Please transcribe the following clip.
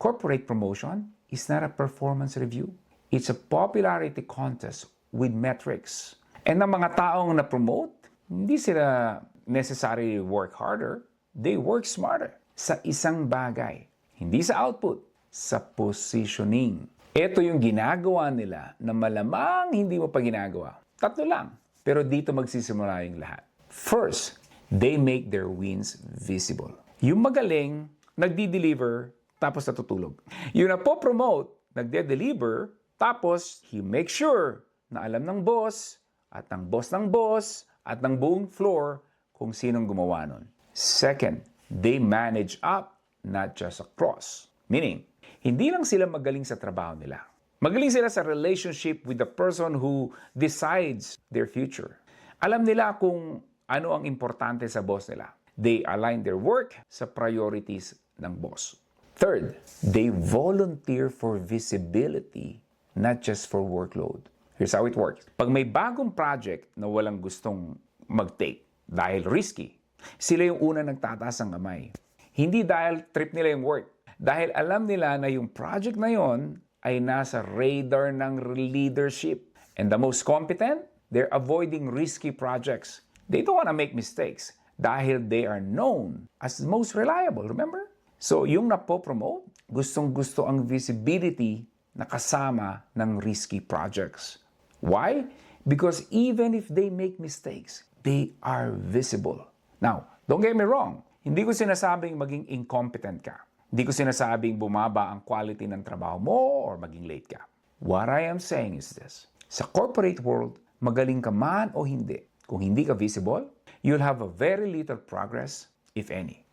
corporate promotion is not a performance review. It's a popularity contest with metrics. And ang mga taong na-promote, hindi sila necessarily work harder. They work smarter sa isang bagay. Hindi sa output, sa positioning. Ito yung ginagawa nila na malamang hindi mo pa ginagawa. Tatlo lang. Pero dito magsisimula yung lahat. First, they make their wins visible. Yung magaling, nagdi-deliver, tapos natutulog. Yung napopromote, nagde-deliver, tapos he makes sure na alam ng boss, at ng boss, at ng buong floor kung sinong gumawa nun. Second, they manage up, not just across. Meaning, hindi lang sila magaling sa trabaho nila. Magaling sila sa relationship with the person who decides their future. Alam nila kung ano ang importante sa boss nila. They align their work sa priorities ng boss. Third, they volunteer for visibility, not just for workload. Here's how it works. Pag may bagong project na walang gustong mag-take dahil risky, sila yung una nagtataas ng kamay. Hindi dahil trip nila yung work. Dahil alam nila na yung project na yon ay nasa radar ng leadership. And the most competent, they're avoiding risky projects. They don't want to make mistakes dahil they are known as the most reliable, remember? So yung napopromote, gustong-gusto ang visibility na kasama ng risky projects. Why? Because even if they make mistakes, they are visible. Now, don't get me wrong. Hindi ko sinasabing maging incompetent ka. Hindi ko sinasabing bumaba ang quality ng trabaho mo or maging late ka. What I am saying is this. Sa corporate world, magaling ka man o hindi, kung hindi ka visible, you'll have a very little progress, if any.